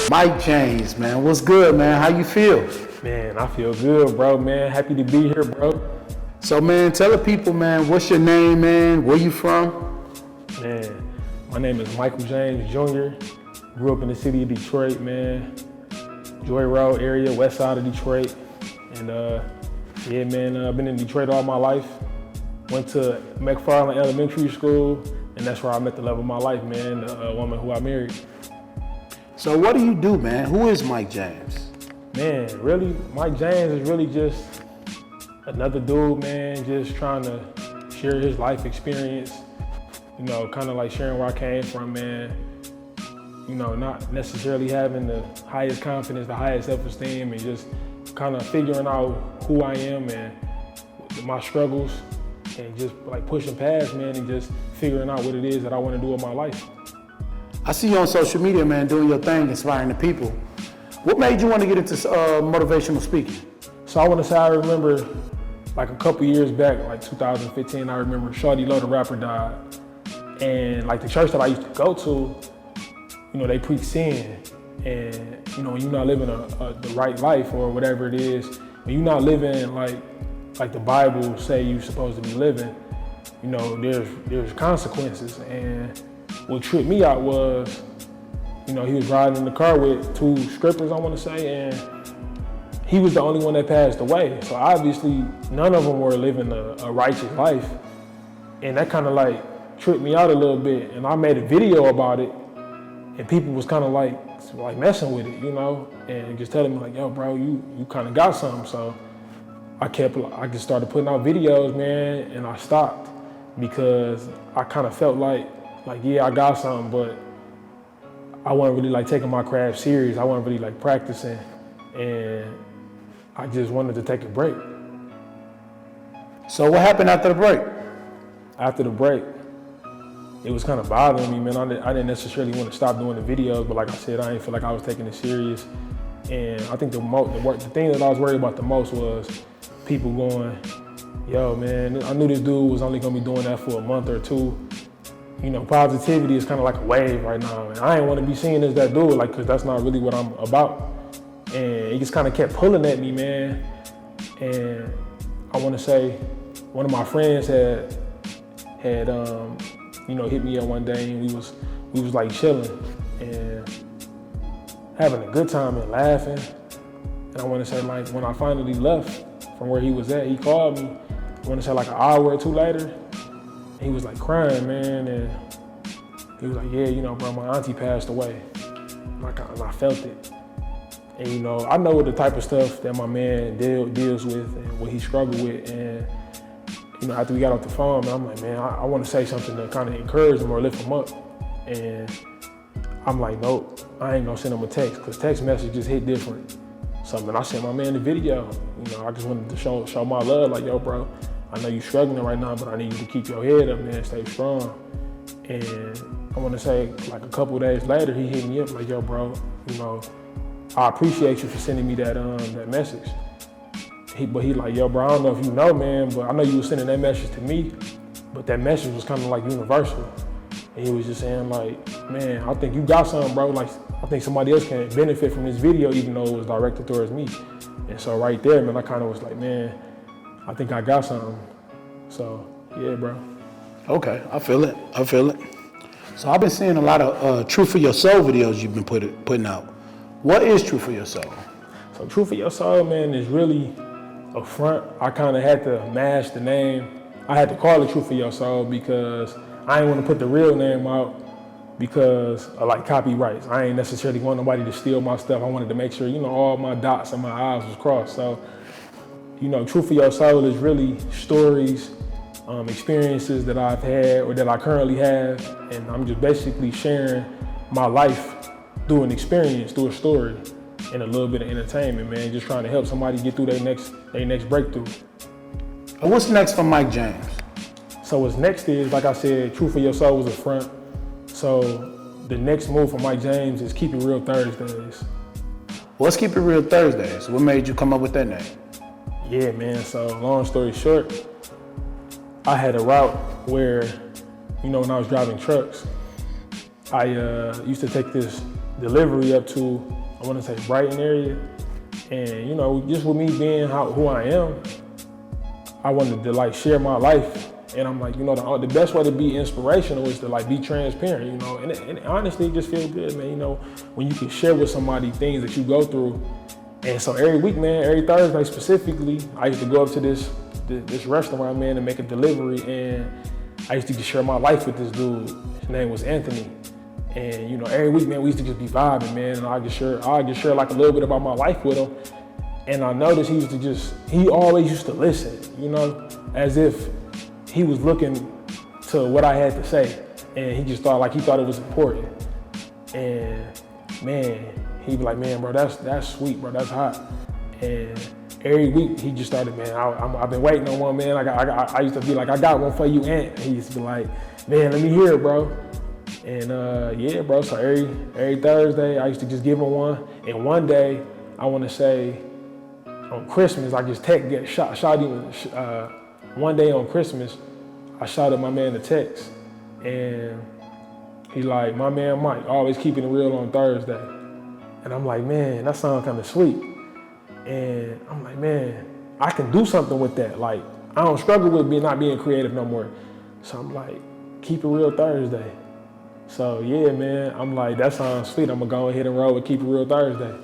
Mike James, man, what's good, man? How you feel? Man, I feel good, bro, man. Happy to be here, bro. So, man, tell the people, man, what's your name, man? Where you from? Man, my name is Michael James Jr. Grew up in the city of Detroit, man. Joy Road area, west side of Detroit. And yeah, man, I've been in Detroit all my life. Went to McFarland Elementary School, and that's where I met the love of my life, man, the woman who I married. So what do you do, man? Who is Mike James? Man, really, Mike James is really just another dude, man, just trying to share his life experience, you know, kind of like sharing where I came from, man. You know, not necessarily having the highest confidence, the highest self-esteem, and just kind of figuring out who I am and my struggles, and just like pushing past, man, and just figuring out what it is that I want to do with my life. I see you on social media, man, doing your thing, inspiring the people. What made you want to get into motivational speaking? So I want to say I remember like a couple years back, like 2015, I remember Shawty Lo, the rapper, died. And like the church that I used to go to, you know, they preach sin. And you know, when you're not living the right life or whatever it is, when you're not living like the Bible say you're supposed to be living, you know, there's consequences. And what tripped me out was, you know, he was riding in the car with two strippers, I want to say, and he was the only one that passed away. So obviously, none of them were living a righteous life. And that kind of like tripped me out a little bit. And I made a video about it, and people was kind of like messing with it, you know, and just telling me like, yo, bro, you kind of got something. So I just started putting out videos, man, and I stopped because I kind of felt like, yeah, I got something, but I wasn't really like taking my craft serious. I wasn't really like practicing, and I just wanted to take a break. So what happened after the break? After the break, it was kind of bothering me, man. I didn't necessarily want to stop doing the videos, but like I said, I didn't feel like I was taking it serious. And I think the thing that I was worried about the most was people going, yo, man, I knew this dude was only gonna be doing that for a month or two. You know, positivity is kind of like a wave right now, and I ain't want to be seen as that dude, like, cause that's not really what I'm about. And it just kind of kept pulling at me, man. And I want to say, one of my friends had you know, hit me up one day, and we was like chilling and having a good time and laughing. And I want to say, like, when I finally left from where he was at, he called me. I want to say like an hour or two later. He was like crying, man, and he was like, yeah, you know, bro, my auntie passed away. And I felt it. And you know, I know the type of stuff that my man deals with and what he struggled with. And you know, after we got off the phone, man, I'm like, man, I want to say something to kind of encourage him or lift him up. And I'm like, nope, I ain't gonna send him a text, because text messages hit different. So man, I sent my man the video. You know, I just wanted to show my love, like, yo, bro, I know you're struggling right now, but I need you to keep your head up, man, stay strong. And I want to say, like a couple of days later, he hit me up like, yo, bro, you know, I appreciate you for sending me that message. But he like, yo, bro, I don't know if you know, man, but I know you were sending that message to me, but that message was kind of like universal. And he was just saying like, man, I think you got something, bro. Like, I think somebody else can benefit from this video, even though it was directed towards me. And so right there, man, I kind of was like, man, I think I got something. So, yeah, bro. Okay, I feel it. So I've been seeing a lot of True for Your Soul videos you've been putting out. What is True for Your Soul? So True for Your Soul, man, is really a front. I kind of had to mask the name. I had to call it True for Your Soul because I didn't want to put the real name out because of like copyrights. I ain't necessarily want nobody to steal my stuff. I wanted to make sure, you know, all my dots and my I's was crossed. So, you know, True for Your Soul is really stories, experiences that I've had or that I currently have, and I'm just basically sharing my life through an experience, through a story, and a little bit of entertainment, man. Just trying to help somebody get through their next breakthrough. What's next for Mike James? So what's next is, like I said, True for Your Soul was a front. So the next move for Mike James is Keep It Real Thursdays. Let's Keep It Real Thursdays. What made you come up with that name? Yeah, man, so long story short, I had a route where, you know, when I was driving trucks, I used to take this delivery up to, I want to say, Brighton area. And, you know, just with me being who I am, I wanted to like share my life. And I'm like, you know, the best way to be inspirational is to like be transparent, you know. And honestly, it just feels good, man, you know, when you can share with somebody things that you go through. And so every week, man, every Thursday specifically, I used to go up to this restaurant, man, and make a delivery. And I used to just share my life with this dude. His name was Anthony. And, you know, every week, man, we used to just be vibing, man. And I just share like a little bit about my life with him. And I noticed he always used to listen, you know, as if he was looking to what I had to say. And he thought it was important. And man, he'd be like, man, bro, that's sweet, bro, that's hot. And every week he just started, man, I've been waiting on one, man. I used to be like, I got one for you, Ant. He used to be like, man, let me hear it, bro. And yeah, bro, so every Thursday I used to just give him one. And one day, I want to say on Christmas, I just shot him, one day on Christmas, I shot at my man a text. And he like, my man Mike, always keeping it real on Thursday. And I'm like, man, that sounds kind of sweet. And I'm like, man, I can do something with that. Like, I don't struggle with not being creative no more. So I'm like, keep it real Thursday. So yeah, man, I'm like, that sounds sweet. I'm gonna go ahead and roll with Keep It Real Thursday.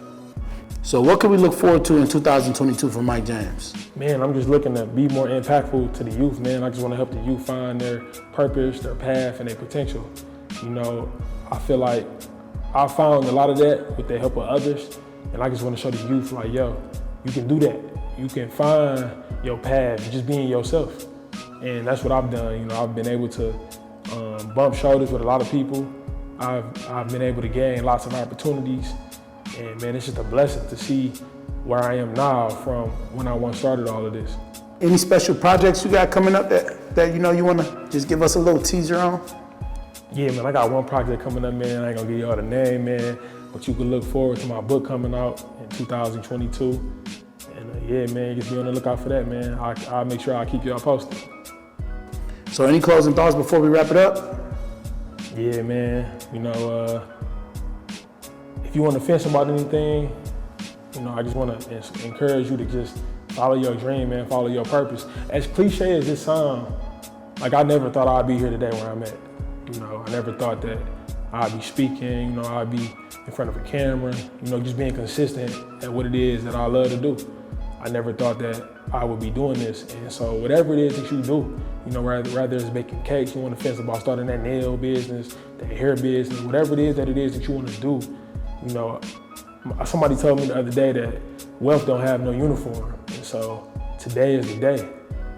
So what can we look forward to in 2022 from Mike James? Man, I'm just looking to be more impactful to the youth, man. I just want to help the youth find their purpose, their path, and their potential. You know, I feel like I found a lot of that with the help of others, and I just want to show the youth, like, yo, you can do that. You can find your path, just being yourself. And that's what I've done. You know, I've been able to bump shoulders with a lot of people. I've been able to gain lots of opportunities. And man, it's just a blessing to see where I am now from when I once started all of this. Any special projects you got coming up that you know you want to just give us a little teaser on? Yeah, man, I got one project coming up, man. I ain't gonna give y'all the name, man, but you can look forward to my book coming out in 2022. And yeah, man, just be on the lookout for that, man. I'll make sure I keep y'all posted. So any closing thoughts before we wrap it up? Yeah, man, you know, if you want to fence about anything, you know, I just want to encourage you to just follow your dream, man, follow your purpose. As cliche as this sounds, like I never thought I'd be here today where I'm at. You know, I never thought that I'd be speaking, you know, I'd be in front of a camera, you know, just being consistent at what it is that I love to do. I never thought that I would be doing this. And so whatever it is that you do, you know, rather it's baking cakes, you want to fence about starting that nail business, that hair business, whatever it is that you want to do, you know, somebody told me the other day that wealth don't have no uniform. And so today is the day.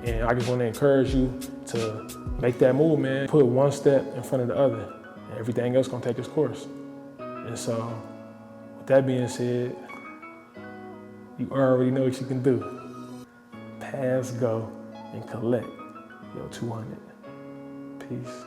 And I just want to encourage you to make that move, man. Put one step in front of the other, and everything else gonna take its course. And so, with that being said, you already know what you can do. Pass go and collect your 200. Peace.